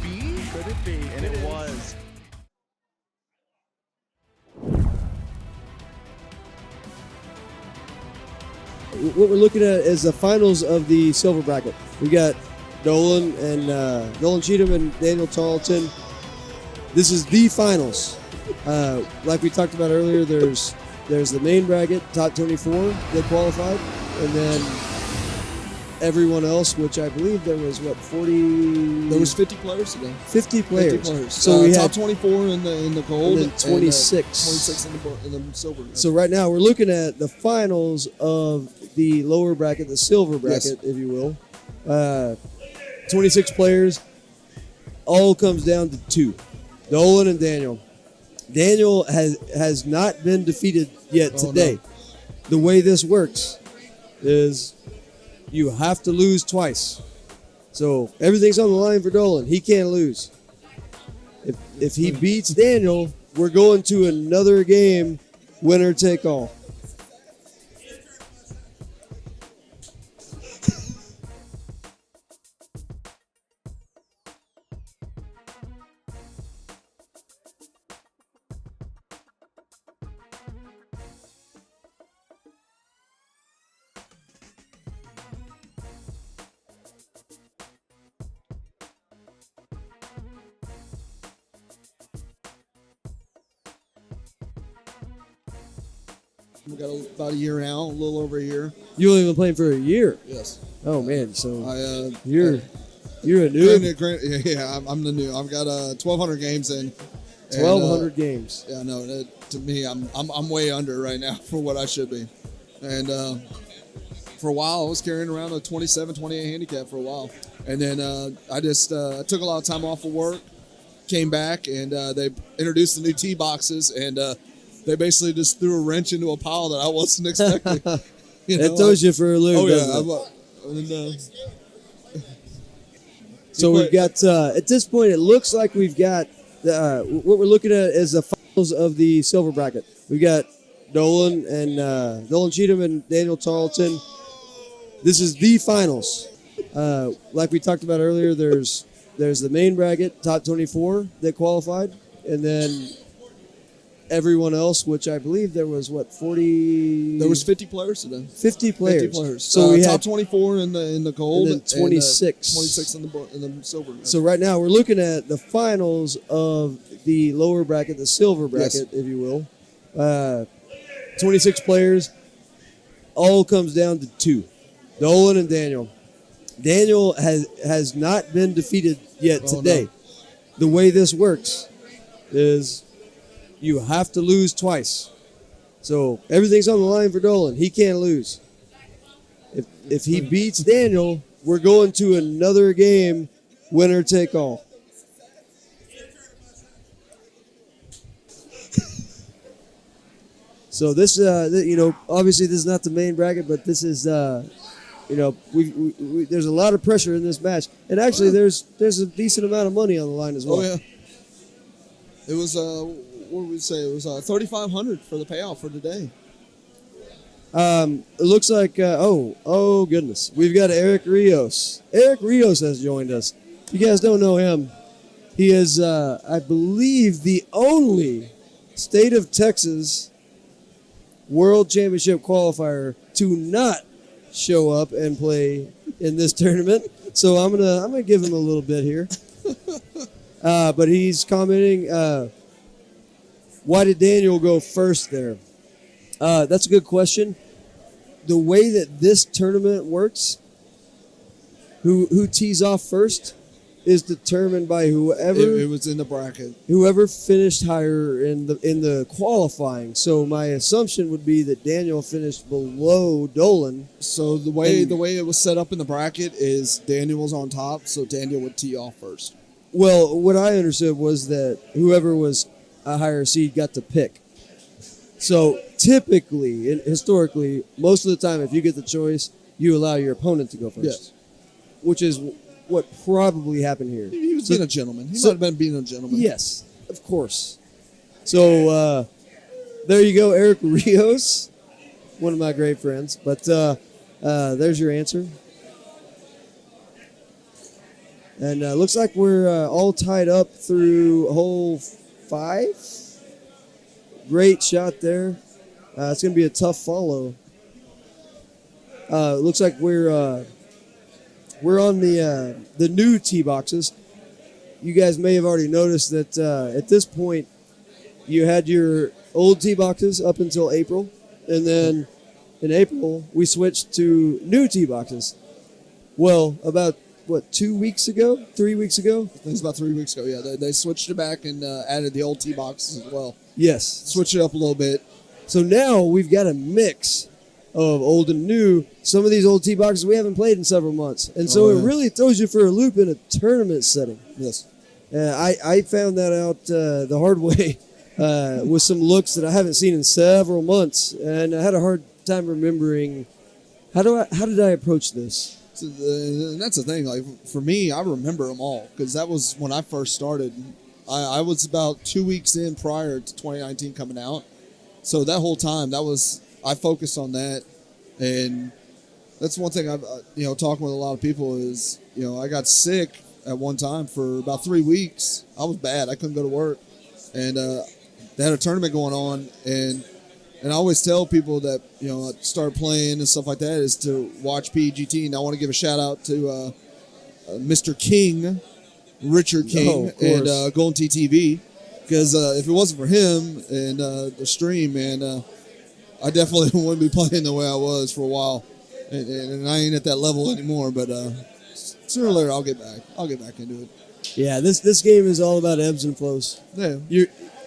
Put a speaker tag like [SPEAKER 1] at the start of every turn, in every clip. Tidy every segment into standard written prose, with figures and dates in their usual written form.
[SPEAKER 1] be? Could it be? And it was.
[SPEAKER 2] What we're looking at is the finals of the silver bracket. We got Dolan Cheatham and Daniel Tarlton. This is the finals. Like we talked about earlier, there's the main bracket, top 24 that qualified, and then everyone else, which I believe there was 40.
[SPEAKER 3] There was 50 players today.
[SPEAKER 2] 50 players.
[SPEAKER 3] 50 players.
[SPEAKER 2] So we
[SPEAKER 3] top
[SPEAKER 2] had
[SPEAKER 3] 24 in the gold,
[SPEAKER 2] and then 26.
[SPEAKER 3] 26 in the silver.
[SPEAKER 2] So right now we're looking at the finals of the lower bracket, the silver bracket, if you will. 26 players. All comes down to two, Dolan and Daniel. Daniel has not been defeated yet today. No. The way this works is you have to lose twice. So everything's on the line for Dolan. He can't lose. If he beats Daniel, we're going to another game, winner take all.
[SPEAKER 3] We got about a year now, a little over a year.
[SPEAKER 2] You only been playing for a year?
[SPEAKER 3] Yes.
[SPEAKER 2] Oh man, so
[SPEAKER 3] you're
[SPEAKER 2] a noob.
[SPEAKER 3] Yeah, I'm the new. I've got 1,200 games in.
[SPEAKER 2] 1,200 games.
[SPEAKER 3] Yeah, no. To me, I'm way under right now for what I should be, and for a while I was carrying around a 27, 28 handicap for a while, and then I just took a lot of time off of work, came back, and they introduced the new tee boxes, and they basically just threw a wrench into a pile that I wasn't expecting.
[SPEAKER 2] It throws you for a loop.
[SPEAKER 3] Oh yeah.
[SPEAKER 2] So we've got at this point, it looks like we've got what we're looking at is the finals of the silver bracket. We've got Dolan Cheatham and Daniel Tarlton. This is the finals. Like we talked about earlier, there's the main bracket, top 24 that qualified, and then everyone else, which I believe there was 40.
[SPEAKER 3] There was 50 players today.
[SPEAKER 2] 50 players.
[SPEAKER 3] 50 players.
[SPEAKER 2] So we
[SPEAKER 3] top
[SPEAKER 2] had
[SPEAKER 3] 24 in the gold,
[SPEAKER 2] and then 26.
[SPEAKER 3] 26 in the silver.
[SPEAKER 2] So right now we're looking at the finals of the lower bracket, the silver bracket, if you will. 26 players. All comes down to two, Dolan and Daniel. Daniel has not been defeated yet today. No. The way this works is you have to lose twice. So everything's on the line for Dolan. He can't lose. If he beats Daniel, we're going to another game, winner take all. So this, obviously this is not the main bracket, but this is, there's a lot of pressure in this match, and actually there's a decent amount of money on the line as well.
[SPEAKER 3] Oh yeah. It was what would we say? It was $3,500 for the payout for today.
[SPEAKER 2] It looks like oh goodness, we've got Eric Rios. Eric Rios has joined us. If you guys don't know him, he is I believe the only state of Texas World Championship qualifier to not show up and play in this tournament. So I'm gonna give him a little bit here. But he's commenting, why did Daniel go first there? That's a good question. The way that this tournament works, who tees off first is determined by whoever
[SPEAKER 3] it was in the bracket.
[SPEAKER 2] Whoever finished higher in the qualifying. So my assumption would be that Daniel finished below Dolan.
[SPEAKER 3] So the way it was set up in the bracket is Daniel was on top, so Daniel would tee off first.
[SPEAKER 2] Well, what I understood was that whoever was a higher seed got to pick. So typically and historically, most of the time, if you get the choice, you allow your opponent to go first.
[SPEAKER 3] Yes.
[SPEAKER 2] Which is what probably happened here.
[SPEAKER 3] He was being a gentleman. He might have been being a gentleman.
[SPEAKER 2] Yes, of course. So there you go, Eric Rios, one of my great friends. But there's your answer. And looks like we're all tied up through hole 5. Great shot there. It's going to be a tough follow. Looks like we're on the new tee boxes. You guys may have already noticed that at this point, you had your old tee boxes up until April, and then in April we switched to new tee boxes. Well, about 3 weeks ago?
[SPEAKER 3] I think it's about 3 weeks ago. Yeah, they switched it back and added the old tee boxes as well.
[SPEAKER 2] Yes,
[SPEAKER 3] Switched it up a little bit.
[SPEAKER 2] so now we've got a mix of old and new. Some of these old tee boxes we haven't played in several months, and so it really throws you for a loop in a tournament setting.
[SPEAKER 3] Yes.
[SPEAKER 2] I found that out the hard way with some looks that I haven't seen in several months, and I had a hard time remembering how did I approach this.
[SPEAKER 3] So and that's the thing. Like for me, I remember them all because that was when I first started. I was about 2 weeks in prior to 2019 coming out, so that whole time I focused on that, and that's one thing I've talking with a lot of people is I got sick at one time for about 3 weeks. I was bad. I couldn't go to work, and they had a tournament going on, and I always tell people that start playing and stuff like that is to watch PGT. And I want to give a shout out to Mr. King, Richard King, and Golden TTV, because if it wasn't for him and the stream, man, I definitely wouldn't be playing the way I was for a while, and I ain't at that level anymore. But sooner or later, I'll get back. I'll get back into it.
[SPEAKER 2] Yeah, this game is all about ebbs and flows.
[SPEAKER 3] Yeah.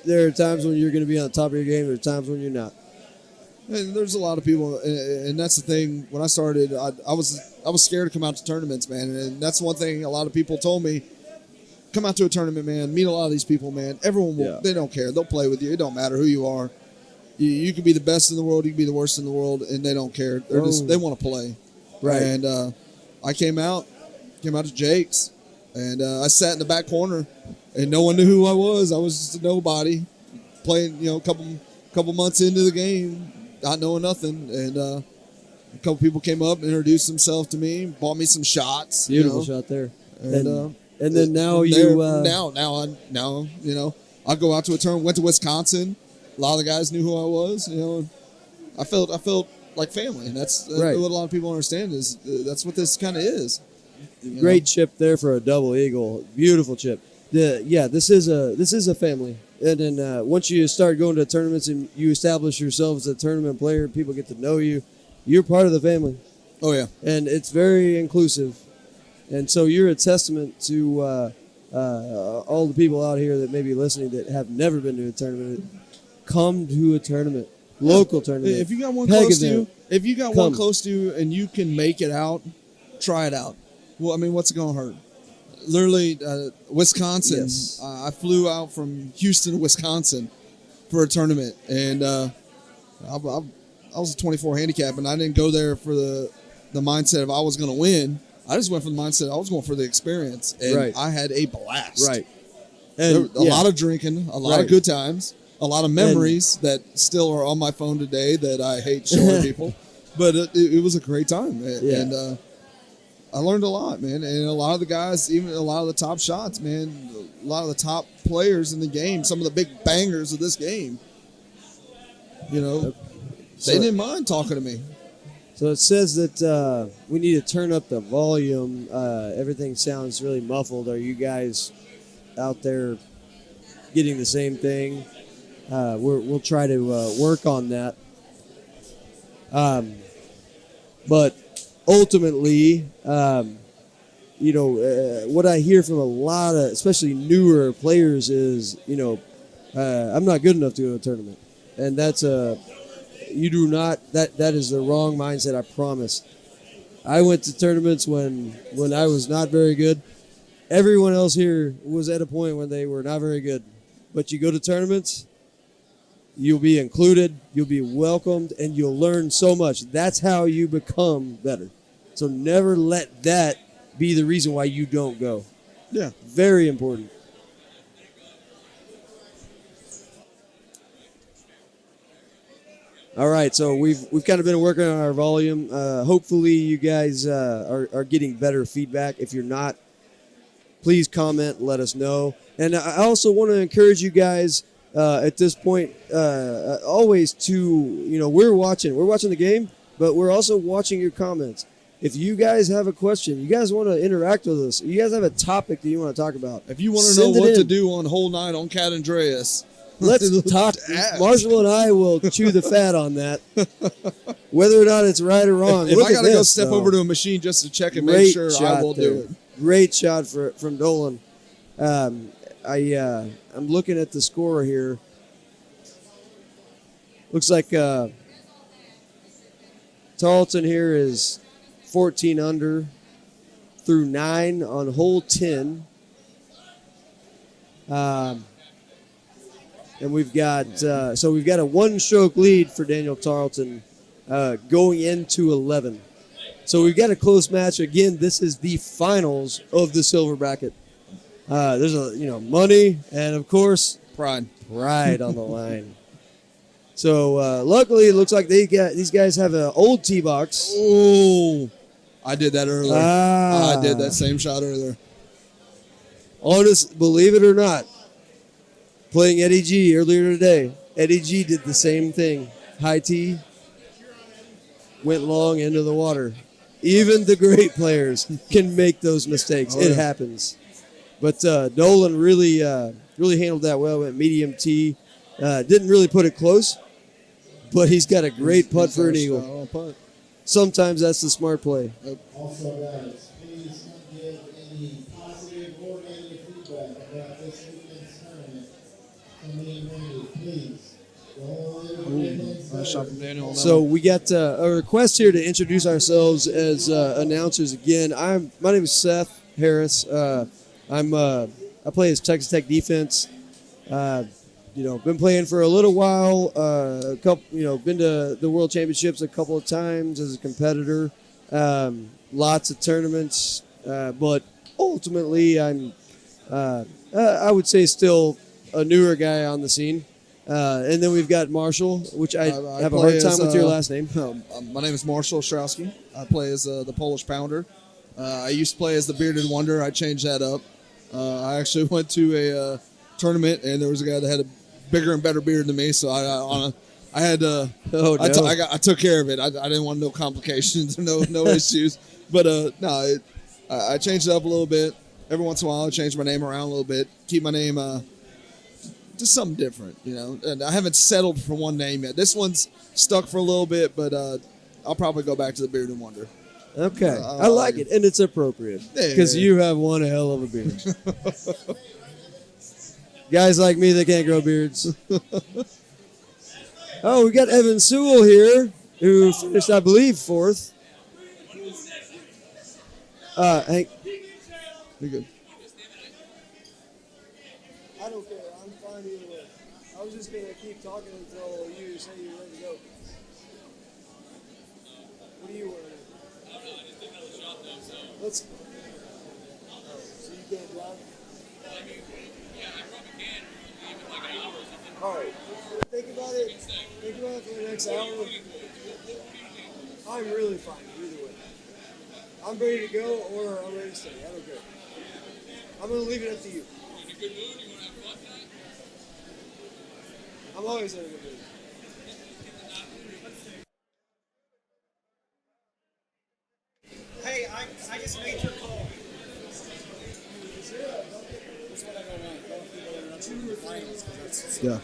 [SPEAKER 2] There are times when you're going to be on the top of your game. There are times when you're not.
[SPEAKER 3] And there's a lot of people, and that's the thing. When I started, I was scared to come out to tournaments, man. And that's one thing a lot of people told me. Come out to a tournament, man. Meet a lot of these people, man. Everyone will. Yeah. They don't care. They'll play with you. It don't matter who you are. You can be the best in the world. You can be the worst in the world, and they don't care. They want to play.
[SPEAKER 2] Right.
[SPEAKER 3] And I came out to Jake's, and I sat in the back corner, and no one knew who I was. I was just a nobody, playing. A couple months into the game, not knowing nothing, and a couple people came up and introduced themselves to me, bought me some shots.
[SPEAKER 2] Beautiful shot there. And then now I go out to a tournament. Went to Wisconsin. A lot of the guys knew who I was. I felt like family, and that's right.
[SPEAKER 3] What a lot of people understand is that's what this kind of is.
[SPEAKER 2] Great chip there for a double eagle. Beautiful chip. This is a family. And then once you start going to tournaments and you establish yourself as a tournament player, people get to know you. You're part of the family.
[SPEAKER 3] Oh yeah,
[SPEAKER 2] and it's very inclusive. And so you're a testament to all the people out here that may be listening that have never been to a tournament. Come to a tournament, local tournament.
[SPEAKER 3] If you got one close to you, and you can make it out, try it out. Well, I mean, what's it gonna hurt? Literally, Wisconsin.
[SPEAKER 2] Yes.
[SPEAKER 3] I flew out from Houston, Wisconsin, for a tournament, and I was a 24 handicap, and I didn't go there for the mindset of I was going to win. I just went for the mindset I was going for the experience, and
[SPEAKER 2] right.
[SPEAKER 3] I had a blast.
[SPEAKER 2] Right, and
[SPEAKER 3] a lot of drinking, a lot of good times, a lot of memories that still are on my phone today that I hate showing people, but it was a great time, and I learned a lot, man. And a lot of the guys, even a lot of the top shots, man, a lot of the top players in the game, some of the big bangers of this game, they didn't mind talking to me.
[SPEAKER 2] So it says that we need to turn up the volume. Everything sounds really muffled. Are you guys out there getting the same thing? We'll try to work on that. But ultimately, what I hear from a lot of, especially newer players, is I'm not good enough to go to a tournament, and that's you do not. That is the wrong mindset. I promise. I went to tournaments when I was not very good. Everyone else here was at a point when they were not very good. But you go to tournaments, you'll be included, you'll be welcomed, and you'll learn so much. That's how you become better. So never let that be the reason why you don't go.
[SPEAKER 3] Yeah.
[SPEAKER 2] Very important. All right, so we've kind of been working on our volume. Hopefully you guys are getting better feedback. If you're not, please comment, let us know. And I also want to encourage you guys at this point always to, we're watching the game, but we're also watching your comments. If you guys have a question, you guys want to interact with us, you guys have a topic that you want to talk about.
[SPEAKER 3] If you want to know what to do on whole night on Cat Andreas,
[SPEAKER 2] let's talk. Marshall and I will chew the fat on that, whether or not it's right or wrong.
[SPEAKER 3] If I got to go step over to a machine just to check and make sure, I will do it.
[SPEAKER 2] Great shot from Dolan. I'm looking at the score here. Looks like Tarlton here is 14 under through 9 on hole 10. And we've got a 1-stroke lead for Daniel Tarlton going into 11. So we've got a close match. Again, this is the finals of the silver bracket. There's money and of course
[SPEAKER 3] pride
[SPEAKER 2] on the line. So luckily, it looks like these guys have an old tee box.
[SPEAKER 3] Oh, I did that earlier. I did that same shot earlier.
[SPEAKER 2] Honest, believe it or not, playing Eddie G earlier today, Eddie G did the same thing. High tee, went long into the water. Even the great players can make those mistakes. It happens. But Dolan really handled that well. Went medium tee. Didn't really put it close, but he's got a great putt for an eagle. Sometimes that's the smart play.
[SPEAKER 4] Also, guys, please don't give any positive or negative feedback about this weekend's tournament to me and Wendy, please.
[SPEAKER 3] Nice shot from Daniel.
[SPEAKER 2] So we got a request here to introduce ourselves as announcers again. My name is Seth Harris. I play as Texas Tech defense. Been playing for a little while. Been to the World Championships a couple of times as a competitor. Lots of tournaments, but ultimately I'm, I would say, still a newer guy on the scene. And then we've got Marshall, which I have a hard time with your last name.
[SPEAKER 3] My name is Marshall Ostrowski. I play as the Polish Pounder. I used to play as the Bearded Wonder. I changed that up. I actually went to a tournament, and there was a guy that had a bigger and better beard than me, so I had to. I took care of it. I didn't want no complications, no issues. But I changed it up a little bit. Every once in a while, I change my name around a little bit. Keep my name just something different, And I haven't settled for one name yet. This one's stuck for a little bit, but I'll probably go back to the Bearded Wonder.
[SPEAKER 2] Okay, I like it, and it's appropriate because you have one hell of a beard. Guys like me that can't grow beards. Oh, we got Evan Sewell here, who finished, I believe, 4th. Hank.
[SPEAKER 3] You're good.
[SPEAKER 2] I don't care. I'm fine either way. I was just going to keep talking until you say you're ready to go. What are you wearing? I don't know. I just did another shot, though, so. So you can't drive? All right. Think about it. Think about it for the next hour. I'm really fine either way. I'm ready to go or I'm ready to stay. I don't care. I'm going to leave it up to you. You in a good mood? You want to have fun tonight? I'm always in a good mood.
[SPEAKER 5] Hey, I just made your call.
[SPEAKER 3] Yeah.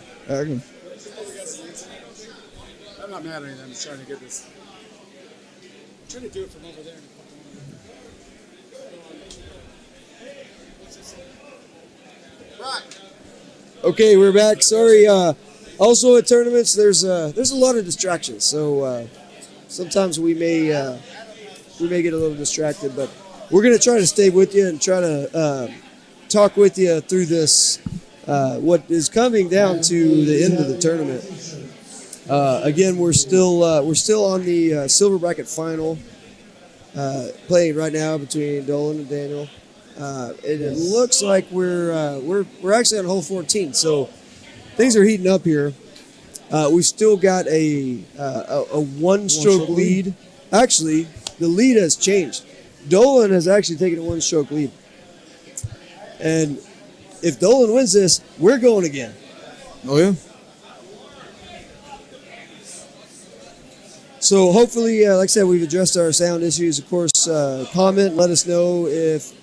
[SPEAKER 5] I'm not mad at anything. I'm just trying to get this. I'm trying to do it from over there. Right.
[SPEAKER 2] Okay, we're back. Sorry. Also at tournaments, there's a lot of distractions. So sometimes we may get a little distracted, but we're gonna try to stay with you and try to talk with you through this. What is coming down to the end of the tournament. Again, we're still on the silver bracket final, playing right now between Dolan and Daniel. It looks like we're actually on hole 14, so things are heating up here. We've still got a one-stroke lead. Actually, the lead has changed. Dolan has actually taken a one-stroke lead. And if Dolan wins this, we're going again.
[SPEAKER 3] Oh, yeah.
[SPEAKER 2] So hopefully, like I said, we've addressed our sound issues. Of course, comment, let us know if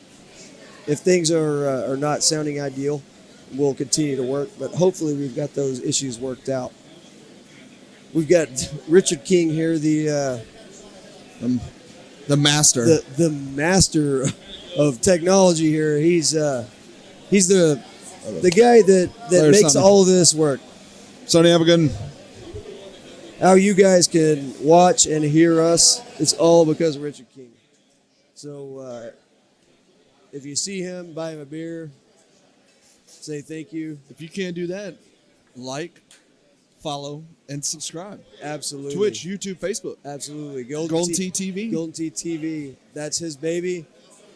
[SPEAKER 2] things are not sounding ideal. We'll continue to work, but hopefully we've got those issues worked out. We've got Richard King here, the
[SPEAKER 3] master.
[SPEAKER 2] the master of technology here. He's the guy that makes
[SPEAKER 3] Sonny.
[SPEAKER 2] all of this work.
[SPEAKER 3] Sonny, have a good one.
[SPEAKER 2] How you guys can watch and hear us, it's all because of Richard King. So if you see him, buy him a beer, say thank you.
[SPEAKER 3] If you can't do that, like, follow, and subscribe.
[SPEAKER 2] Absolutely.
[SPEAKER 3] Twitch, YouTube, Facebook.
[SPEAKER 2] Absolutely.
[SPEAKER 3] Golden Tee TV.
[SPEAKER 2] Golden Tee TV. That's his baby.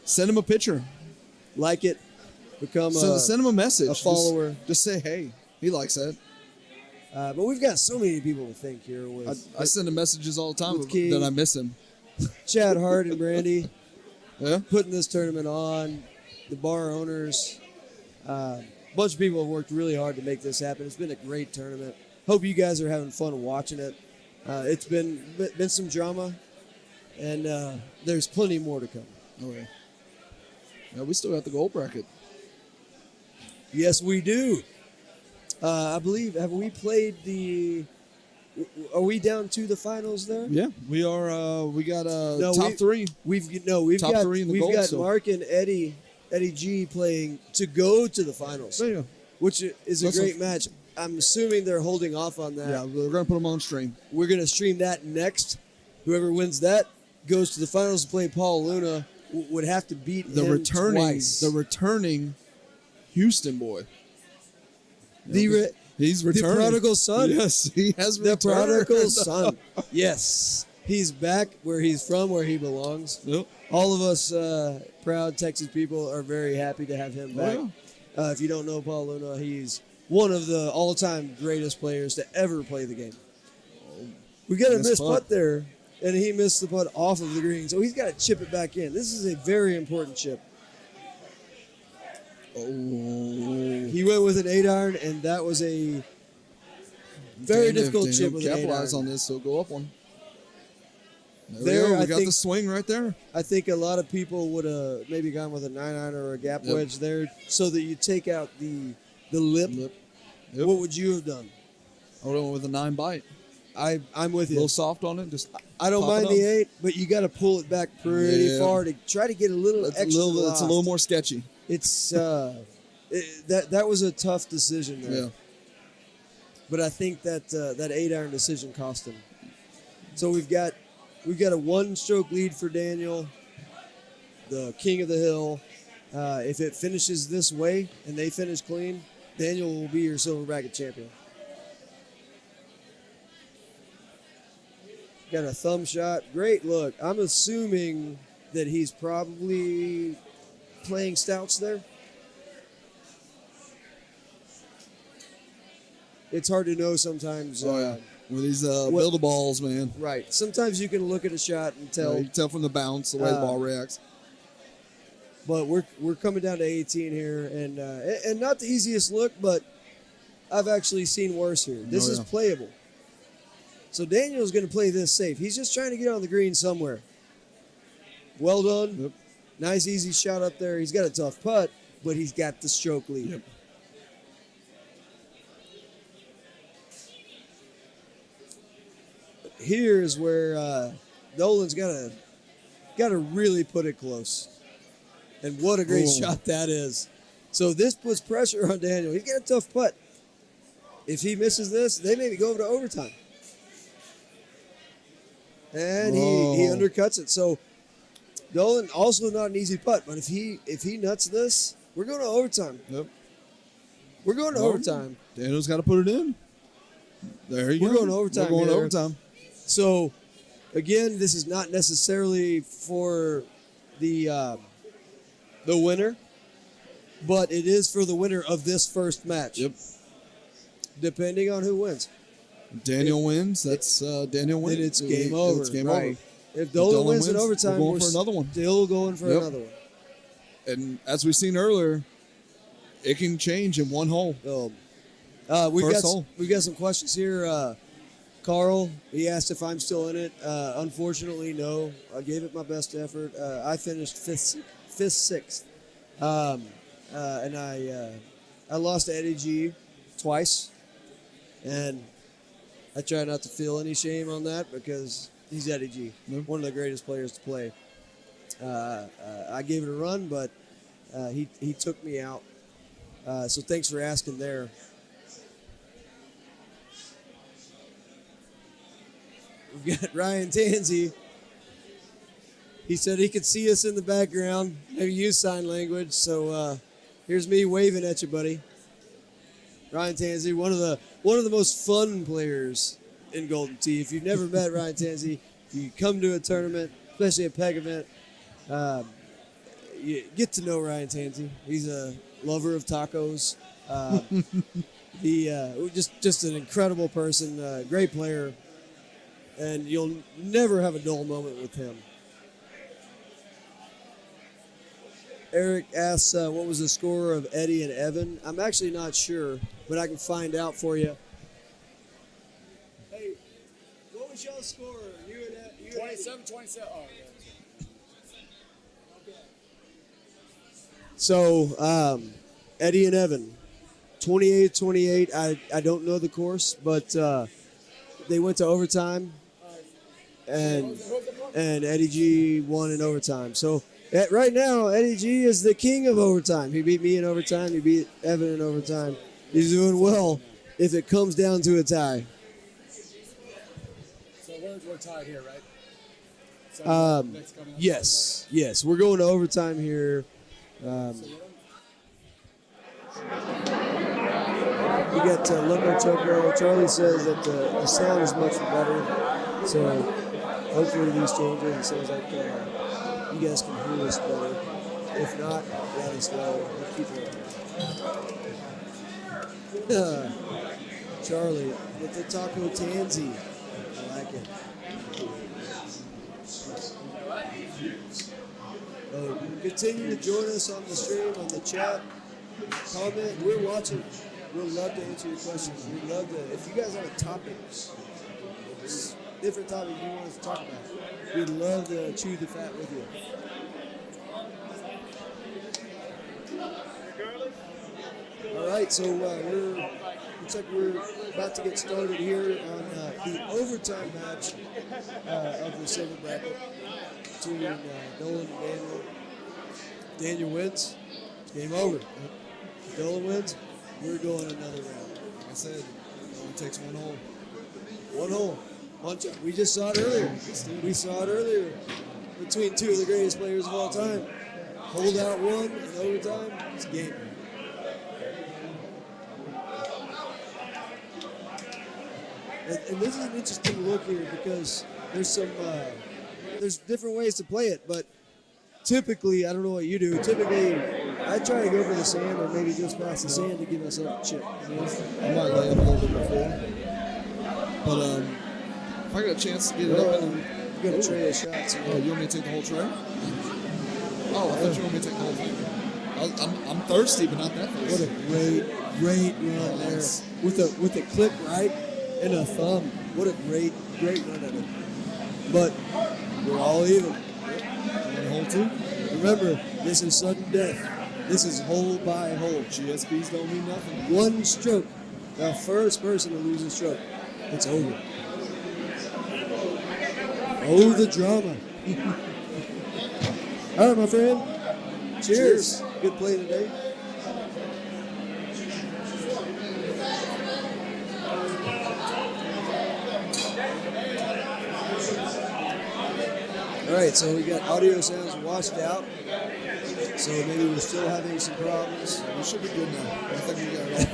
[SPEAKER 3] Send him a picture.
[SPEAKER 2] Like it. Become
[SPEAKER 3] Send him a message.
[SPEAKER 2] a follower.
[SPEAKER 3] Just say, hey. He likes that.
[SPEAKER 2] But we've got so many people to thank here with
[SPEAKER 3] I send him messages all the time
[SPEAKER 2] with King.
[SPEAKER 3] that I miss him.
[SPEAKER 2] Chad Hart and Brandy
[SPEAKER 3] Yeah.
[SPEAKER 2] putting this tournament on, the bar owners. A bunch of people have worked really hard to make this happen. It's been a great tournament. Hope you guys are having fun watching it. It's been some drama, and there's plenty more to come.
[SPEAKER 3] Oh, yeah. Yeah, we still got the gold bracket.
[SPEAKER 2] Yes, we do. I believe, have we played are we down to the finals there?
[SPEAKER 3] Yeah, we are. We got
[SPEAKER 2] No,
[SPEAKER 3] top three.
[SPEAKER 2] We've
[SPEAKER 3] Top
[SPEAKER 2] got
[SPEAKER 3] three in the gold,
[SPEAKER 2] got
[SPEAKER 3] so-
[SPEAKER 2] Mark and Eddie G playing to go to the finals,
[SPEAKER 3] Yeah,
[SPEAKER 2] which is a
[SPEAKER 3] That's
[SPEAKER 2] great
[SPEAKER 3] a-
[SPEAKER 2] match. I'm assuming they're holding off on that.
[SPEAKER 3] yeah. We're gonna put them on stream.
[SPEAKER 2] We're gonna stream that next. Whoever wins that goes to the finals to play Paul Luna. Would have to beat
[SPEAKER 3] The
[SPEAKER 2] him
[SPEAKER 3] returning,
[SPEAKER 2] twice.
[SPEAKER 3] Houston boy. He's
[SPEAKER 2] the
[SPEAKER 3] returning.
[SPEAKER 2] prodigal son.
[SPEAKER 3] Yes, he has
[SPEAKER 2] The
[SPEAKER 3] returned.
[SPEAKER 2] prodigal son. Yes. He's back where he's from, where he belongs.
[SPEAKER 3] Yep.
[SPEAKER 2] All of us proud Texas people are very happy to have him back.
[SPEAKER 3] Oh,
[SPEAKER 2] If you don't know Paul Luna, he's one of the all-time greatest players to ever play the game. We got a
[SPEAKER 3] Missed
[SPEAKER 2] missed
[SPEAKER 3] putt.
[SPEAKER 2] putt there, and he missed the putt off of the green, so he's got to chip it back in. This is a very important chip.
[SPEAKER 3] Oh.
[SPEAKER 2] He went with an 8-iron, and that was a very difficult chip with an 8-iron.
[SPEAKER 3] Capitalize on this, so go up one. There
[SPEAKER 2] There,
[SPEAKER 3] we go.
[SPEAKER 2] I
[SPEAKER 3] We got
[SPEAKER 2] think-
[SPEAKER 3] the swing right there.
[SPEAKER 2] I think a lot of people would have maybe gone with a 9-iron or a gap
[SPEAKER 3] Yep.
[SPEAKER 2] wedge there so that you take out the lip.
[SPEAKER 3] Yep.
[SPEAKER 2] What would you have done?
[SPEAKER 3] I would have went with a 9 bite.
[SPEAKER 2] I'm with
[SPEAKER 3] A
[SPEAKER 2] you.
[SPEAKER 3] little soft on it. Just
[SPEAKER 2] I don't
[SPEAKER 3] pop it
[SPEAKER 2] mind
[SPEAKER 3] up.
[SPEAKER 2] the 8, but you got to pull it back pretty
[SPEAKER 3] Yeah.
[SPEAKER 2] far to try to get a little
[SPEAKER 3] It's
[SPEAKER 2] extra.
[SPEAKER 3] it's a little more sketchy.
[SPEAKER 2] It's that was a tough decision there.
[SPEAKER 3] Yeah.
[SPEAKER 2] But I think that that 8-iron decision cost him. So we've got a 1-stroke lead for Daniel, the king of the hill. If it finishes this way and they finish clean, Daniel will be your silver bracket champion. Got a thumb shot. Great look. I'm assuming that he's probably playing stouts there. It's hard to know sometimes.
[SPEAKER 3] With these build-a-balls, man.
[SPEAKER 2] Right. Sometimes you can look at a shot and tell.
[SPEAKER 3] You can tell from the bounce, the way the ball reacts.
[SPEAKER 2] But we're coming down to 18 here, and not the easiest look, but I've actually seen worse here. This is playable. So Daniel's going to play this safe. He's just trying to get on the green somewhere. Well done.
[SPEAKER 3] Yep.
[SPEAKER 2] Nice, easy shot up there. He's got a tough putt, but he's got the stroke lead.
[SPEAKER 3] Yep.
[SPEAKER 2] Here's where Dolan's got to really put it close. And what a great
[SPEAKER 3] Ooh.
[SPEAKER 2] shot that is. So this puts pressure on Daniel. He's got a tough putt. If he misses this, they maybe go over to overtime. And he undercuts it. So Dolan also not an easy putt, but if he nuts this, we're going to overtime.
[SPEAKER 3] Yep.
[SPEAKER 2] We're going to overtime.
[SPEAKER 3] Daniel's got to put it in. There you go.
[SPEAKER 2] We're going to overtime.
[SPEAKER 3] We're going to
[SPEAKER 2] here.
[SPEAKER 3] overtime.
[SPEAKER 2] So, again, this is not necessarily for the winner, but it is for the winner of this first match.
[SPEAKER 3] Yep.
[SPEAKER 2] Depending on who wins.
[SPEAKER 3] Daniel wins. That's Daniel wins.
[SPEAKER 2] Then it's game over.
[SPEAKER 3] It's game
[SPEAKER 2] right.
[SPEAKER 3] over.
[SPEAKER 2] If Dolan wins in
[SPEAKER 3] wins,
[SPEAKER 2] overtime,
[SPEAKER 3] we're going for another one.
[SPEAKER 2] Still going for
[SPEAKER 3] Yep.
[SPEAKER 2] another one.
[SPEAKER 3] And as we've seen earlier, it can change in one hole.
[SPEAKER 2] So,
[SPEAKER 3] First hole.
[SPEAKER 2] we've got some questions here. Carl, he asked if I'm still in it. Unfortunately, no. I gave it my best effort. I finished fifth, sixth, and I lost to Eddie G twice, and I try not to feel any shame on that because he's Eddie G, one of the greatest players to play. I gave it a run, but he took me out. So thanks for asking there. We've got Ryan Tansey. He said he could see us in the background, maybe use sign language. So here's me waving at you, buddy. Ryan Tansey, one of the most fun players in Golden Tee. If you've never met Ryan Tansey, if you come to a tournament, especially a peg event, you get to know Ryan Tansey. He's a lover of tacos. Just an incredible person, great player, and you'll never have a dull moment with him. Eric asks, what was the score of Eddie and Evan? I'm actually not sure, but I can find out for you. Hey, what was y'all's score? You and
[SPEAKER 5] 27-27. Oh, yeah.
[SPEAKER 2] So, Eddie and Evan, 28-28. I don't know the course, but they went to overtime, and Eddie G won in overtime. So, right now, Eddie G is the king of overtime. He beat me in overtime. He beat Evan in overtime. He's doing well if it comes down to a tie.
[SPEAKER 5] So we're tied here, right? So next coming up,
[SPEAKER 2] Yes. We're going to overtime here. We got Loco Choco. Charlie says that the sound is much better. So hopefully these changes. It sounds like you guys can hear us better. If not, let us know. We'll keep it. Charlie with the Taco Tansey. I like it. Continue to join us on the stream, on the chat. Comment. We're watching. We'd love to answer your questions. We'd love to. If you guys have a topic, different topic you want us to talk about, we'd love to chew the fat with you. All right, so looks like we're about to get started here on the overtime match of the silver bracket between Dolan and Daniel. Daniel wins. It's game over. Dolan wins. We're going another round.
[SPEAKER 3] Like I said, it only takes one hole.
[SPEAKER 2] One hole. We just saw it earlier. We saw it earlier between two of the greatest players of all time. Hold out one in overtime. It's a game. And this is an interesting look here because there's different ways to play it, but typically, I don't know what you do. Typically, I try to go for the sand or maybe just past the sand to give myself a chip.
[SPEAKER 3] I might lay up a little bit before. But if I got a chance to get it up,
[SPEAKER 2] You got a tray of shots.
[SPEAKER 3] oh, you want me to take the whole tray? Oh, I thought you want me to take the whole thing. I'm thirsty, but not that
[SPEAKER 2] What
[SPEAKER 3] thirsty.
[SPEAKER 2] a great run there with a click right and a thumb. What a great run at it. But we're all even.
[SPEAKER 3] And hole two?
[SPEAKER 2] Remember, this is sudden death. This is hole by hole.
[SPEAKER 3] GSPs don't mean nothing.
[SPEAKER 2] One stroke. The first person to lose a stroke, it's over. Oh, the drama. All right, my friend. Cheers. Good play today. All right, so we got audio sounds washed out. So maybe we're still having some problems.
[SPEAKER 3] We should be good now. I think we got it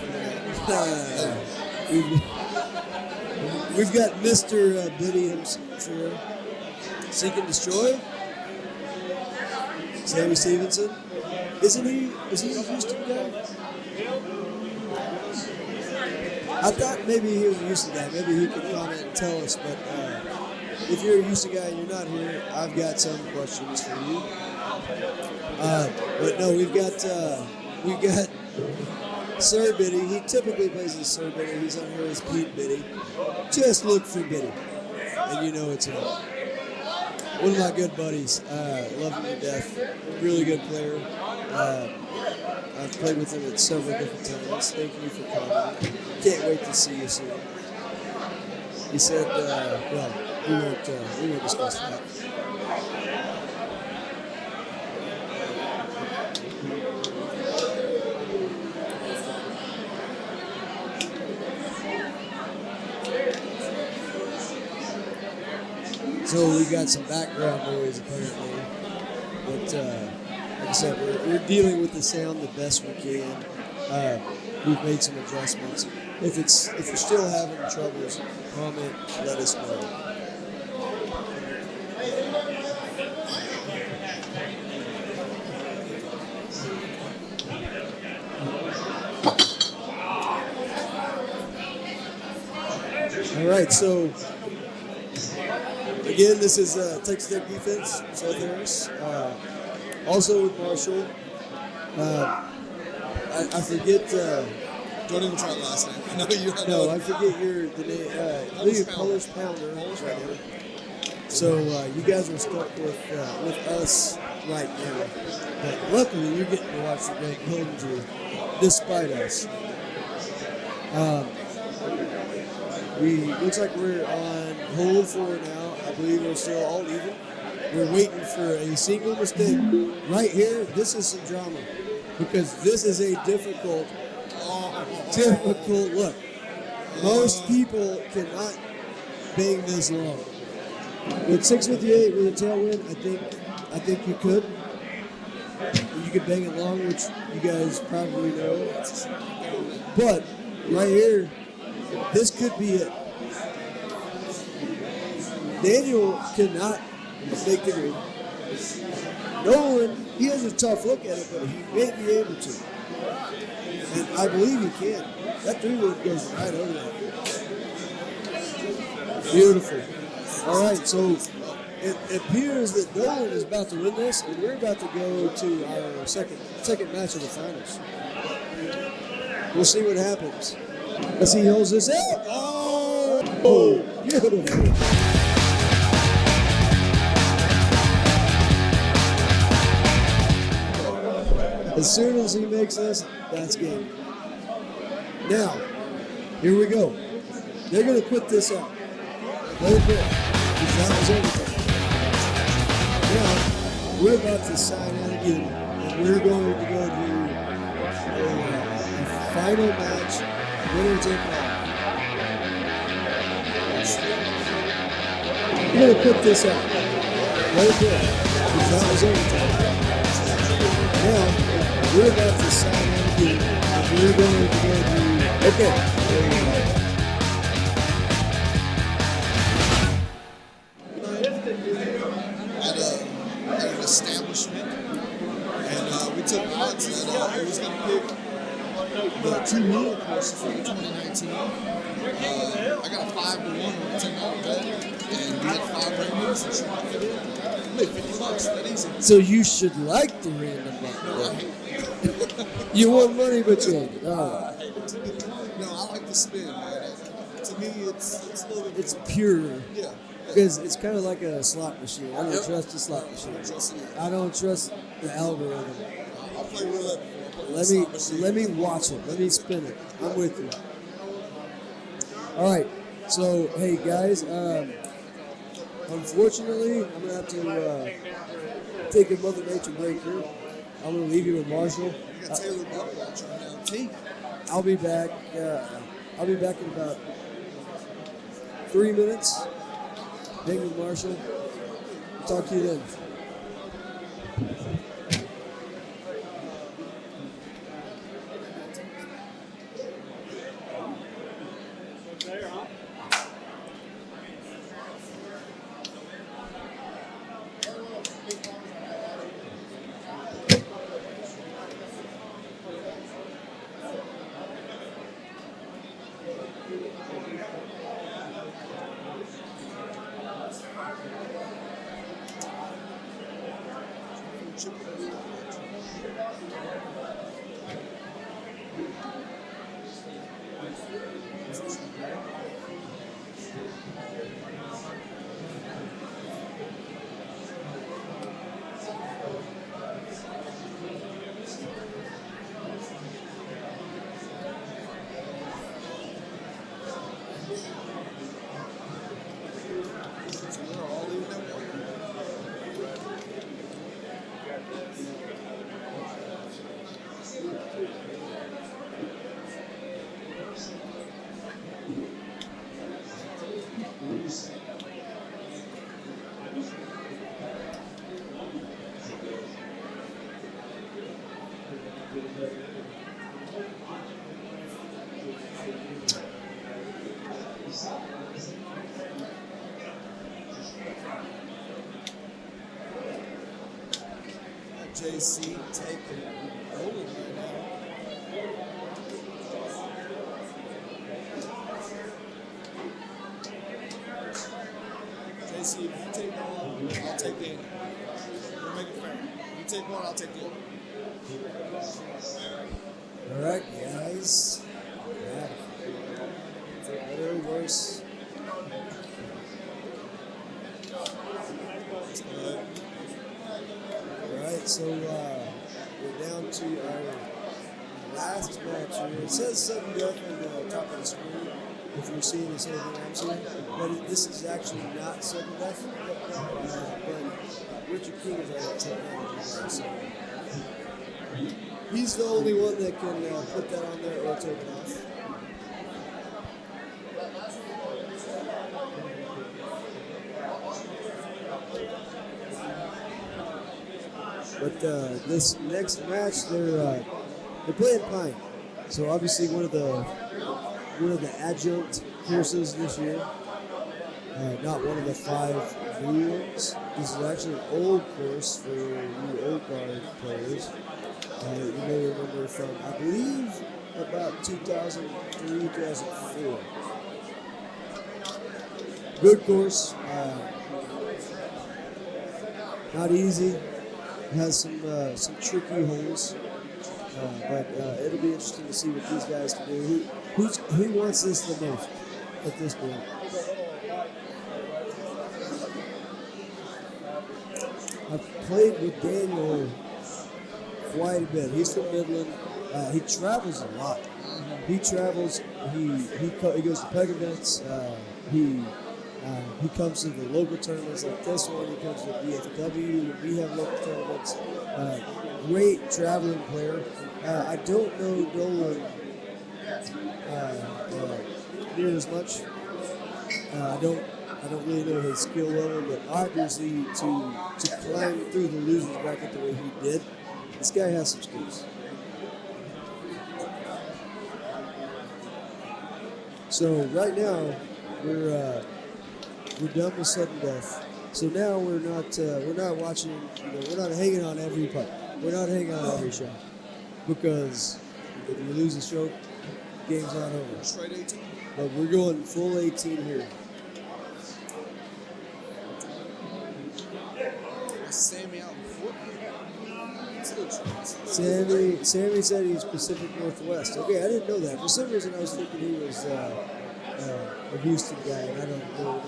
[SPEAKER 3] all figured out.
[SPEAKER 2] We've got Mr. Biddy himself here. Seek and Destroy. Sammy Stevenson. Is he a Houston guy? I thought maybe he was a Houston guy. Maybe he could comment and tell us. But if you're a Houston guy and you're not here, I've got some questions for you. But no, we've got Sir Biddy. He typically plays as Sir Biddy. He's on here as Pete Biddy. Just look for Biddy, and you know it's him. One of my good buddies. Love him to death. Really good player. I've played with him at several different times. Thank you for coming. Can't wait to see you soon. He said, well, we won't discuss that. So we got some background noise apparently, but like I said, we're dealing with the sound the best we can. We've made some adjustments. If you're still having troubles, comment, let us know. All right, so again, this is Texas Tech defense, South Harris. Also with Marshall. I forget.
[SPEAKER 3] Don't even try last name. I know you.
[SPEAKER 2] No, I forget the name. I believe Polish Pounder. Right here. So you guys are stuck with us right now, but luckily you're getting to watch the game home to, despite us. Looks like we're on hold for now. I believe we're still all even. We're waiting for a single mistake. Right here, this is some drama because this is a difficult look. Most people cannot bang this long. With 658 with a tailwind, I think you could. You could bang it long, which you guys probably know. But right here, this could be it. Daniel cannot make the green. Dolan, he has a tough look at it, but he may be able to. And I believe he can. That 3-wood goes right over there. Beautiful. All right, so it appears that Dolan is about to win this, and we're about to go to our second match of the finals. We'll see what happens. As he holds this out. Oh, beautiful. As soon as he makes this, that's game. Now, here we go. They're going to quit this out. Let it go. Because that was everything. Now, we're about to sign in again. And we're going to go to a final match. Winner take all. We're going to quit this out. Let it go. Because that was everything. Now, we're about to sign in again, and we're going to go to, okay, there you go.
[SPEAKER 3] At an establishment, and we took odds that it was going to pick the 2 meal courses for the 2019. I got a 5-1 on the 10-dollar bet, and we had 5 randoms, and she locked it in. Made $50, that easy.
[SPEAKER 2] So you should like the random bet.
[SPEAKER 3] No, I hate it.
[SPEAKER 2] You won money, but you hate it.
[SPEAKER 3] I hate it. No, I like to spin, man. To me, it's a little bit.
[SPEAKER 2] It's pure.
[SPEAKER 3] Yeah.
[SPEAKER 2] Because it's kind of like a slot machine. I don't trust the slot machine. I don't trust the algorithm.
[SPEAKER 3] I'll play roulette.
[SPEAKER 2] Let me watch it. Let me spin it. I'm with you. All right. So, hey, guys. Unfortunately, I'm going to have to take a Mother Nature break here. I'm going to leave you with Marshall.
[SPEAKER 3] You got Taylor Buck watching now. T.
[SPEAKER 2] I'll be back. I'll be back in about 3 minutes. Hang with Marshall. Talk to you then. JC taking Dolan right now.
[SPEAKER 3] JC, if you take one, I'll take Daniel. We'll make it fair. You take one, I'll take the other.
[SPEAKER 2] All right, guys. Yeah. For better or worse. All right, so we're down to our last match here. It says sudden death on the top of the screen if you're seeing the same thing I'm seeing, but this is actually not sudden death. But Richard King is our technology guy, so he's the only one that can put that on there or take it off. But this next match, they're playing Pine, so obviously one of the adjunct courses this year, not one of the 5 new ones. This is actually an old course for you old guard players. You may remember from, I believe, about 2003, 2004. Good course, not easy. It has some tricky holes, but it'll be interesting to see what these guys can do. Who wants this the most at this point? I've played with Daniel quite a bit. He's from Midland. He travels a lot. He travels. He goes to peg events. He comes to the local tournaments like this one. He comes to BFW. We have local tournaments. Great traveling player. I don't know Dolan near as much. I don't really know his skill level, but obviously to climb through the losers bracket the way he did, this guy has some skills. So right now we're done with sudden death. So now we're not watching. We're not hanging on every putt. We're not hanging on every shot, because if you lose a stroke, game's not over.
[SPEAKER 3] Straight 18.
[SPEAKER 2] But we're going full 18 here.
[SPEAKER 3] Sammy out
[SPEAKER 2] Sammy said he's Pacific Northwest. Okay, I didn't know that. For some reason, I was thinking he was a Houston guy, and I don't really know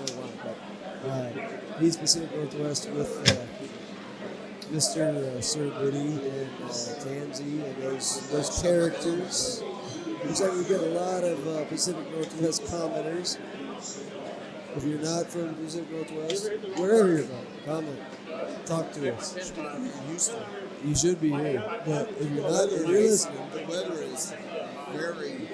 [SPEAKER 2] why. But he's Pacific Northwest with Mr. Sir Biddy and Tansy and those characters. Looks like we've got a lot of Pacific Northwest commenters. If you're not from Pacific Northwest, wherever you're from, comment. Talk to us.
[SPEAKER 3] Houston.
[SPEAKER 2] You should be here. But if you're not, if you're listening,
[SPEAKER 3] The weather is very.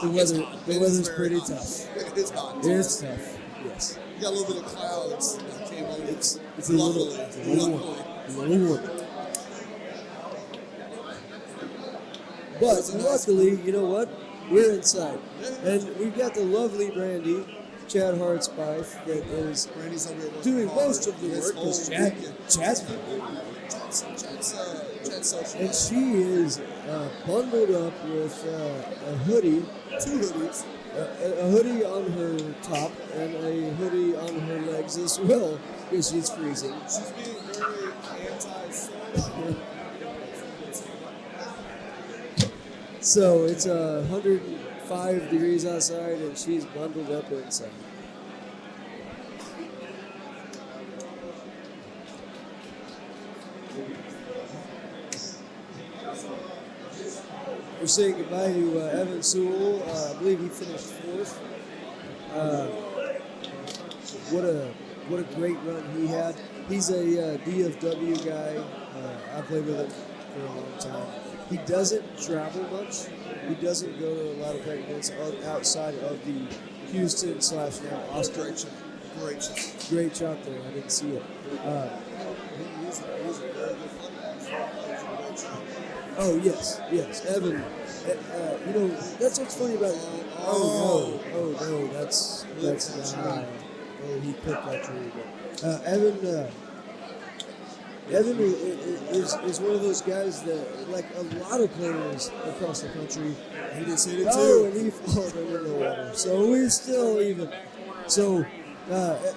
[SPEAKER 2] the weather's pretty tough.
[SPEAKER 3] It's hot.
[SPEAKER 2] It's tough. Yes.
[SPEAKER 3] You got a little bit of clouds that came over.
[SPEAKER 2] It's a little warm. But luckily, you know what? We're inside. And we've got the lovely Brandy, Chad Hartspife, that is
[SPEAKER 3] Randy's over here
[SPEAKER 2] doing
[SPEAKER 3] hard
[SPEAKER 2] most of the
[SPEAKER 3] this
[SPEAKER 2] work because
[SPEAKER 3] whole weekend.
[SPEAKER 2] Chad's been doing
[SPEAKER 3] Chad's social.
[SPEAKER 2] and she is bundled up with a hoodie, 2 hoodies, a hoodie on her top and a hoodie on her legs as well because she's freezing.
[SPEAKER 3] She's being very anti-social.
[SPEAKER 2] So it's 105 degrees outside, and she's bundled up inside. We're saying goodbye to Evan Sewell. I believe he finished 4th. What a great run he had. He's a DFW guy. I played with him for a long time. He doesn't travel much. He doesn't go to a lot of practice events outside of the Houston / now Austin. Great shot there. I didn't see it. Oh yes. Evan. That's what's funny about. Oh no, that's not. Oh, he picked that tree. Evan is one of those guys that, like a lot of players across the country,
[SPEAKER 3] He just hit it
[SPEAKER 2] oh,
[SPEAKER 3] too.
[SPEAKER 2] and he followed under the water. So we're still even. So Evan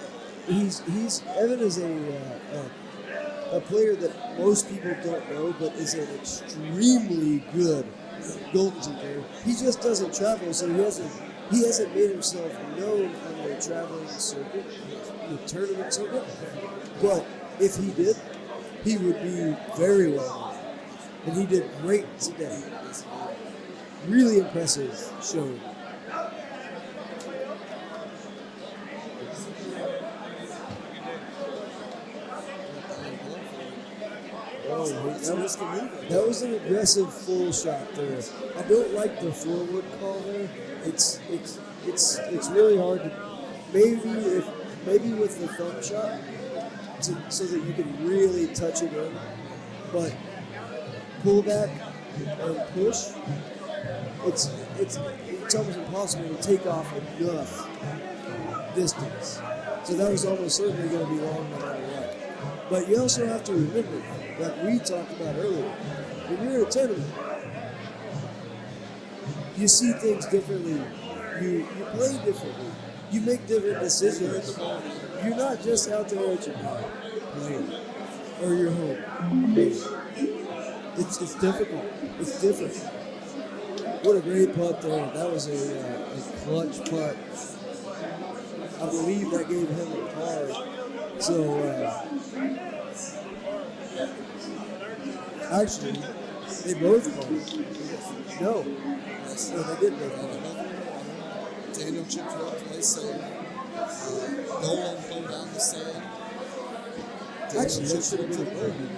[SPEAKER 2] is a player that most people don't know, but is an extremely good golden player. He just doesn't travel, so he hasn't made himself known on the traveling circuit, the tournament circuit. But if he did, he would be very well known. And he did great today. Really impressive showing. That was an aggressive full shot there. I don't like the forward call there. It's really hard to maybe with the thumb shot so that you can really touch it in, but pull back and push. It's almost impossible to take off enough distance. So that was almost certainly going to be long no matter what. But you also have to remember, like we talked about earlier, when you're in a tournament, you see things differently. You play differently. You make different decisions. You're not just out there at your playing or your home. It's difficult. It's different. What a great putt there. That was a clutch putt. I believe that gave him a par. So, actually, they both won. No, they did both won.
[SPEAKER 3] Daniel chipped it up, play safe. Dolan played down the sand.
[SPEAKER 2] Actually, that should have been a bogey.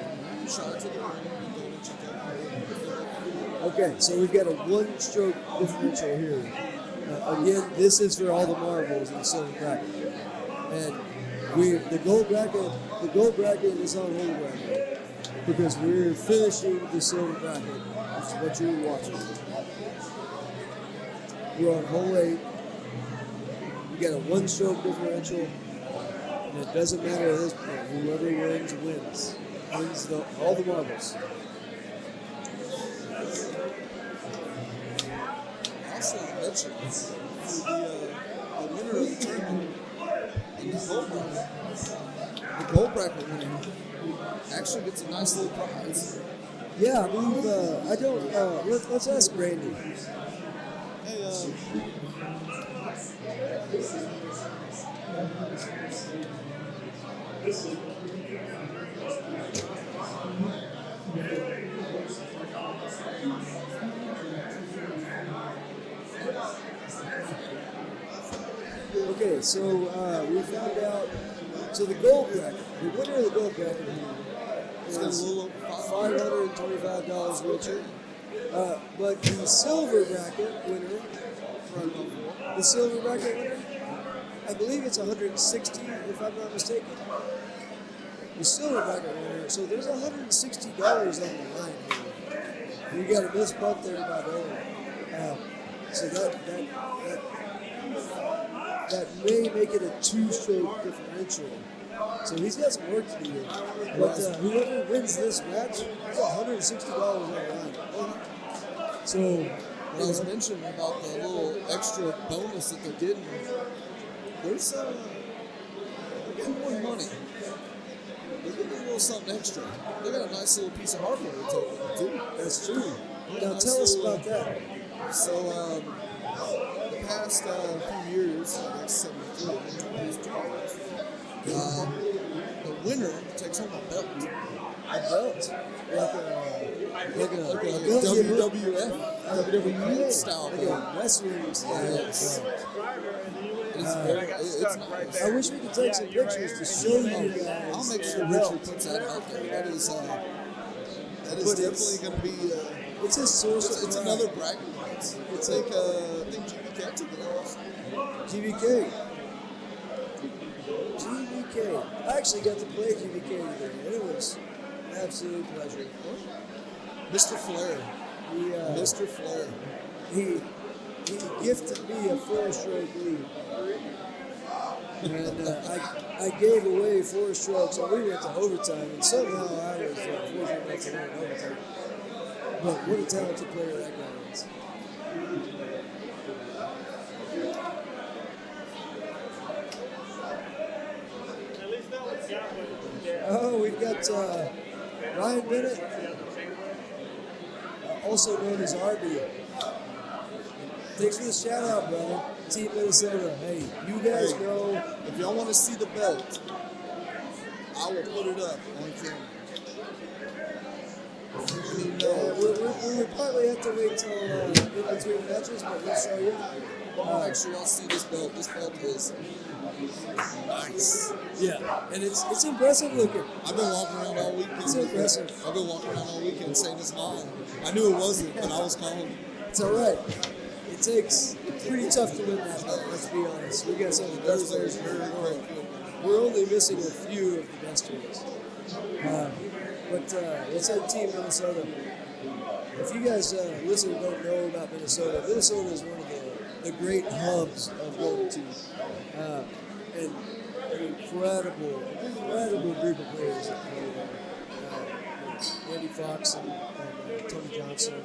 [SPEAKER 3] Shot to the rim, and Dolan chipped up.
[SPEAKER 2] Okay, so we've got a one-stroke differential here. Again, this is for all the marbles in the silver bracket, and the gold bracket is on hold right now because we're finishing the silver bracket. That's what you're watching. We're on hole 8. We got a one-stroke differential, and it doesn't matter at this point. Whoever wins, wins. Wins all the marbles.
[SPEAKER 3] Also, I mentioned for the winner of the tournament in the gold bracket winner actually gets a nice little prize.
[SPEAKER 2] Yeah, I believe, I don't, let's ask Brandy.
[SPEAKER 3] Hey,
[SPEAKER 2] Okay, so we found out, so the gold bracket, the winner of the gold bracket is $525 richer. But the silver bracket winner, I believe it's 160 if I'm not mistaken. The silver bracket winner, so there's $160 on the line here. We got a missed putt there by Dolan. So that may make it a two-stroke differential. So he's got some work to do here. But whoever wins this match, there's $160 on the line. So
[SPEAKER 3] what I was mentioning about the little extra bonus that they're getting, they're getting more money. They're getting a little something extra. They got a nice little piece of hardware to take with them too.
[SPEAKER 2] that's true. Now tell us about that.
[SPEAKER 3] So, the past few years, like 73, the past 2 years, the winner takes home a belt.
[SPEAKER 2] A belt, like a
[SPEAKER 3] WWF style
[SPEAKER 2] like
[SPEAKER 3] belt.
[SPEAKER 2] a wrestling style.
[SPEAKER 3] Yes.
[SPEAKER 2] belt.
[SPEAKER 3] It's nice.
[SPEAKER 2] I wish we could take some pictures to show you guys.
[SPEAKER 3] I'll make sure
[SPEAKER 2] the
[SPEAKER 3] Richard
[SPEAKER 2] belt.
[SPEAKER 3] puts that out there. That is
[SPEAKER 2] But
[SPEAKER 3] definitely going to be.
[SPEAKER 2] It's a source
[SPEAKER 3] It's
[SPEAKER 2] of
[SPEAKER 3] another
[SPEAKER 2] pride.
[SPEAKER 3] bragging rights. It's like I think GBK took it off.
[SPEAKER 2] GBK. GBK. I actually got to play GBK today, and it was an absolute pleasure.
[SPEAKER 3] Mr. Flair. Mr. Flair.
[SPEAKER 2] He gifted me a 4-stroke lead. And I gave away 4 strokes, and we went to overtime, and somehow I was fortunate enough to win overtime. But what a talented player that guy is. Oh, we've got Ryan Bennett, also known as RB. Thanks for the shout out, brother. Team Minnesota. Hey, you guys know.
[SPEAKER 3] If y'all want to see the belt, I will put it up on camera.
[SPEAKER 2] We would probably have to wait till in between matches, but we'll show you.
[SPEAKER 3] Make sure y'all see this belt. This belt is nice.
[SPEAKER 2] Yeah, and it's impressive looking.
[SPEAKER 3] I've been walking around all weekend.
[SPEAKER 2] It's impressive.
[SPEAKER 3] I've been walking around all weekend saying it's mine. I knew it wasn't, but I was calling.
[SPEAKER 2] It's all right. It's pretty tough to win that belt, let's be honest. We got some of the best players in the world. We're only missing a few of the best ones. But let's have Team Minnesota. If you guys listen and don't know about Minnesota, Minnesota is one of the great hubs of going to. And an incredible group of players that play there. Andy Fox and Tony Johnson,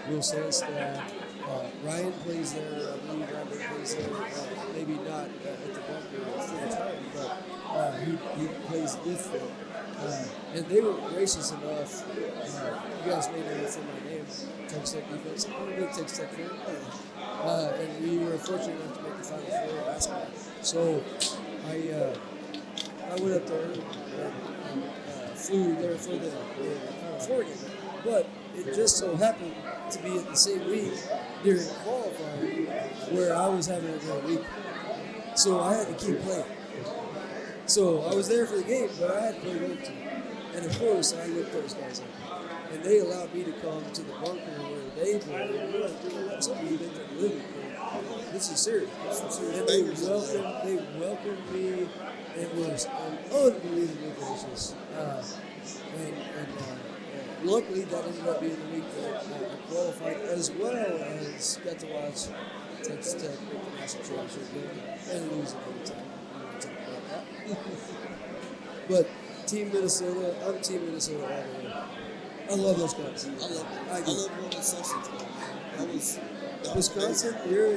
[SPEAKER 2] Will Sandstad. Ryan plays there. I believe Ryan plays there. Maybe not at the bunker full time, but he plays with them. And they were gracious enough. You guys may know from my name, Texas Tech defense. I'm a big Texas Tech fan. And we were fortunate enough to make the Final Four of basketball. So I went up there and flew there for the Final Four game. But it just so happened to be at the same week during qualifying where I was having a great week. So I had to keep playing. So I was there for the game, but I had to play good too. And of course, I looked those guys up. And they allowed me to come to the bunker where they played. And we're like, that's something you think they're living. This is serious. And they welcomed me. It was unbelievably gracious. Luckily, that ended up being the week that I qualified, as well as got to watch Texas Tech make the national championship game and lose it every time. We won't talk about that. But Team Minnesota, I'm Team Minnesota all the way. I love those guys.
[SPEAKER 3] I love it. I love one of the sessions. That was
[SPEAKER 2] Wisconsin. You'll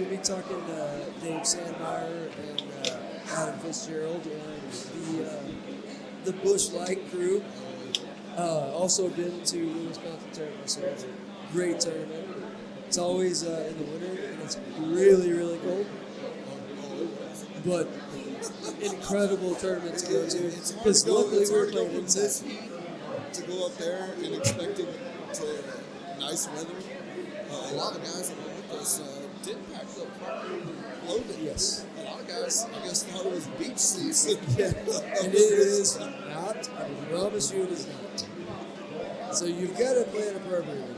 [SPEAKER 2] be talking Dave Sandmeyer and Adam Fitzgerald and the Busch Light crew. Also been to the Wisconsin tournament, so it's a great tournament. It's always in the winter, and it's really, really cold. But incredible tournament to go to. Because luckily we're playing inside.
[SPEAKER 3] To go up there and expecting to nice weather. A lot of guys that were with us didn't pack up properly loaded.
[SPEAKER 2] Yes.
[SPEAKER 3] A lot of guys, I guess, thought it was beach season.
[SPEAKER 2] Yeah. And it is not. I promise you it is not. So you've got to plan appropriately.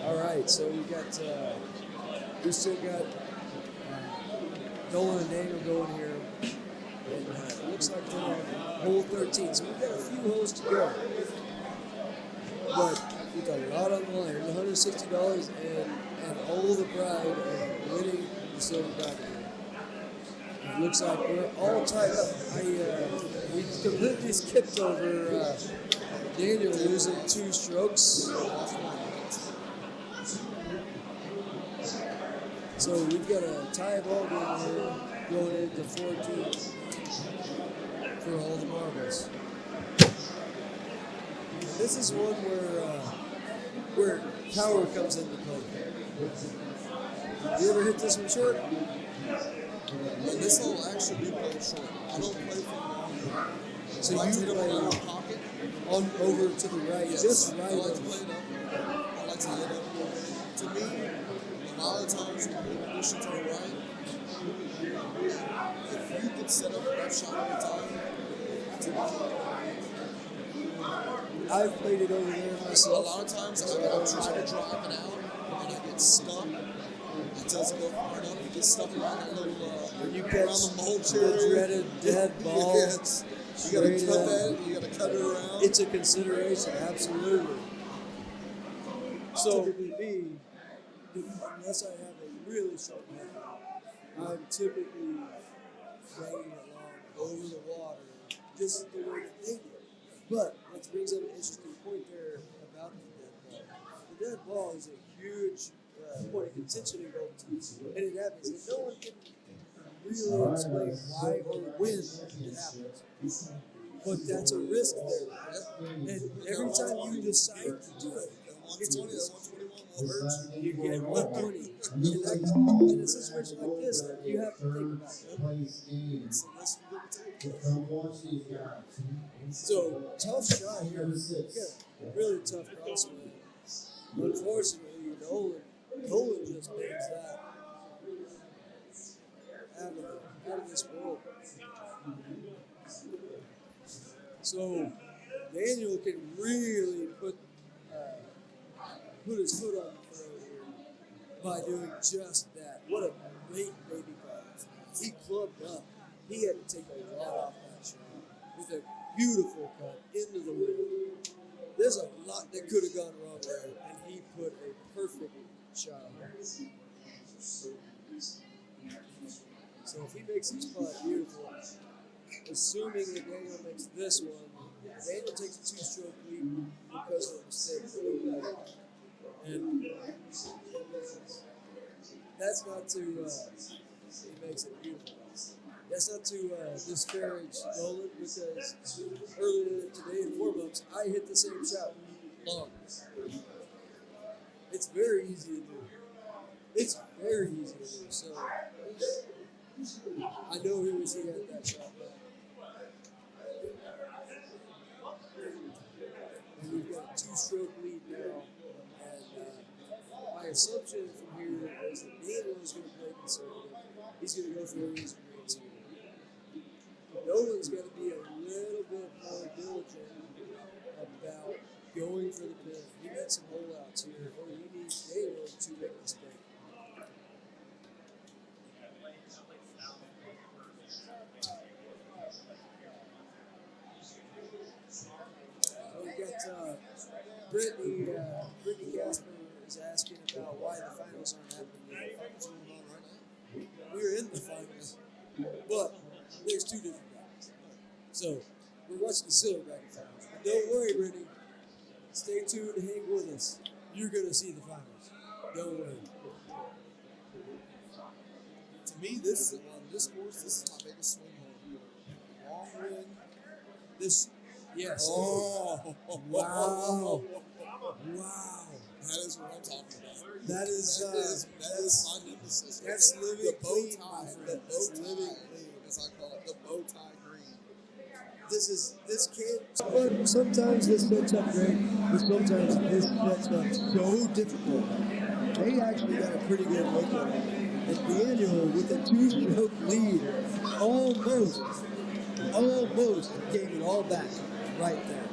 [SPEAKER 2] All right, so we still got Dolan and Daniel going here. And it looks like they're on hole 13. So we've got a few holes to go. But we've got a lot on the line. There's $160 and all the pride of winning the silver bracket. It looks like we're all tied up. We completely skipped over Daniel losing 2 strokes. So we've got a tie ball game here going into 4-2 for all the marbles. And This is one where power comes into play. You ever hit this one short?
[SPEAKER 3] And this will actually be played short. I don't play from long.
[SPEAKER 2] So
[SPEAKER 3] I like
[SPEAKER 2] you
[SPEAKER 3] to hit
[SPEAKER 2] play
[SPEAKER 3] it in the pocket.
[SPEAKER 2] on over to the right,
[SPEAKER 3] Yes.
[SPEAKER 2] just
[SPEAKER 3] I
[SPEAKER 2] right.
[SPEAKER 3] like to play it up. I like to hit up a little bit. To me, a lot of times when you push it to the right, if you can set up that shot every time, to me,
[SPEAKER 2] I've played it over there
[SPEAKER 3] a
[SPEAKER 2] myself.
[SPEAKER 3] lot of times I'll try to drive it out and I get stuck. It doesn't go far enough. You get stuck around that little
[SPEAKER 2] You
[SPEAKER 3] around
[SPEAKER 2] catch
[SPEAKER 3] the mulch
[SPEAKER 2] the
[SPEAKER 3] area.
[SPEAKER 2] dreaded dead ball.
[SPEAKER 3] Yes. You gotta
[SPEAKER 2] straight
[SPEAKER 3] cut
[SPEAKER 2] up.
[SPEAKER 3] that. You gotta cut it around.
[SPEAKER 2] It's a consideration, absolutely. So typically me, unless I have a really short head, I'm typically dragging it along over the water, just the way that they do. But that brings up an interesting point there about the dead ball. The dead ball is a huge point of contention in gold teams, and it happens. And no one can really explain why or when it happens. But that's a risk there. And every time you decide to do it, it's a
[SPEAKER 3] 120,
[SPEAKER 2] risk.
[SPEAKER 3] that 121 will hurt you.
[SPEAKER 2] You get 120. In a situation like this, you have to think about it.
[SPEAKER 4] Plays games.
[SPEAKER 3] That's what we're gonna take.
[SPEAKER 4] From watch these guys.
[SPEAKER 2] So, tough shot here. You got a really tough crossway. Unfortunately, Dolan just makes that out of this world. So, Daniel can really put his foot on the throat here by doing just that. What a great baby cut. He clubbed up. He had to take a lot off that shot with a beautiful cut into the wind. There's a lot that could have gone wrong there, and he put a perfect shot on it. So if he makes this putt beautiful, assuming that Daniel makes this one, Daniel takes a two-stroke lead because of the mistake that he made. And that's not to, he makes it beautiful. That's not to disparage Dolan, because earlier today in warm-ups, I hit the same shot long. It's very easy to do. It's very easy to do. So I know he was here at that shot back. And we've got a two-stroke lead now. And my assumption from here is that Daniel is going to play conservative. He's going to go for a reason to conservative. Dolan's got to be a little bit more diligent about going for the pin. He needs some hole outs here, or he needs Daniel to make a mistake. We got Brittany Casper is asking about why the finals aren't happening yet. Finals are going on right now. We're in the finals, but there's two different guys. So we're watching the silver bracket finals. But don't worry, Brittany. Stay tuned and hang with us. You're going to see the finals. Don't worry.
[SPEAKER 3] To me, this on this course, this is my biggest swing hole. Long wind.
[SPEAKER 2] This, yes.
[SPEAKER 3] Oh,
[SPEAKER 2] Wow. Wow.
[SPEAKER 3] That is what I'm talking about.
[SPEAKER 2] That is
[SPEAKER 3] That is my nemesis.
[SPEAKER 2] that's living
[SPEAKER 3] the bow
[SPEAKER 2] clean,
[SPEAKER 3] tie.
[SPEAKER 2] my
[SPEAKER 3] The
[SPEAKER 2] friend.
[SPEAKER 3] bow
[SPEAKER 2] That's living
[SPEAKER 3] tie, as I call it, the bow tie green.
[SPEAKER 2] this can't. But sometimes this sets up great, but sometimes this sets up so difficult. They actually got a pretty good look at it. And Daniel, with a two-stroke lead, almost gave it all back right there.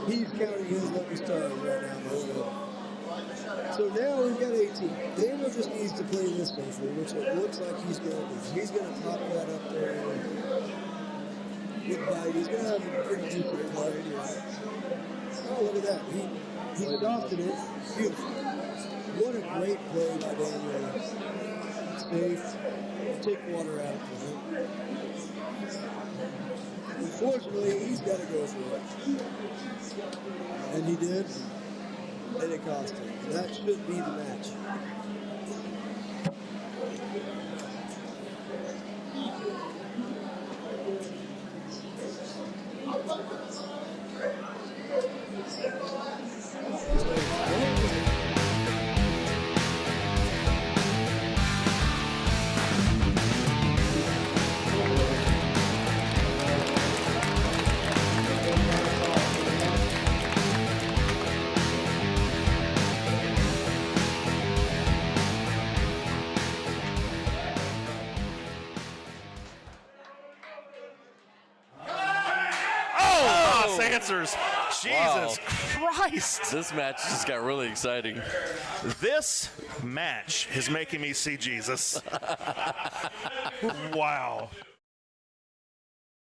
[SPEAKER 2] He's counting his lucky stars right now, my friend. So now we've got 18. Daniel just needs to play this safely, which it looks like he's going to do. He's going to pop that up there with bite. He's going to have a pretty decent play anyway. Oh, look at that. He softened it. Beautiful. What a great play by Daniel. Safe. Take water out of him. Unfortunately, he's got to go for it. And he did. And it cost him. And that should be the match.
[SPEAKER 6] answers. Jesus Christ.
[SPEAKER 7] This match just got really exciting.
[SPEAKER 6] This match is making me see Jesus. Wow.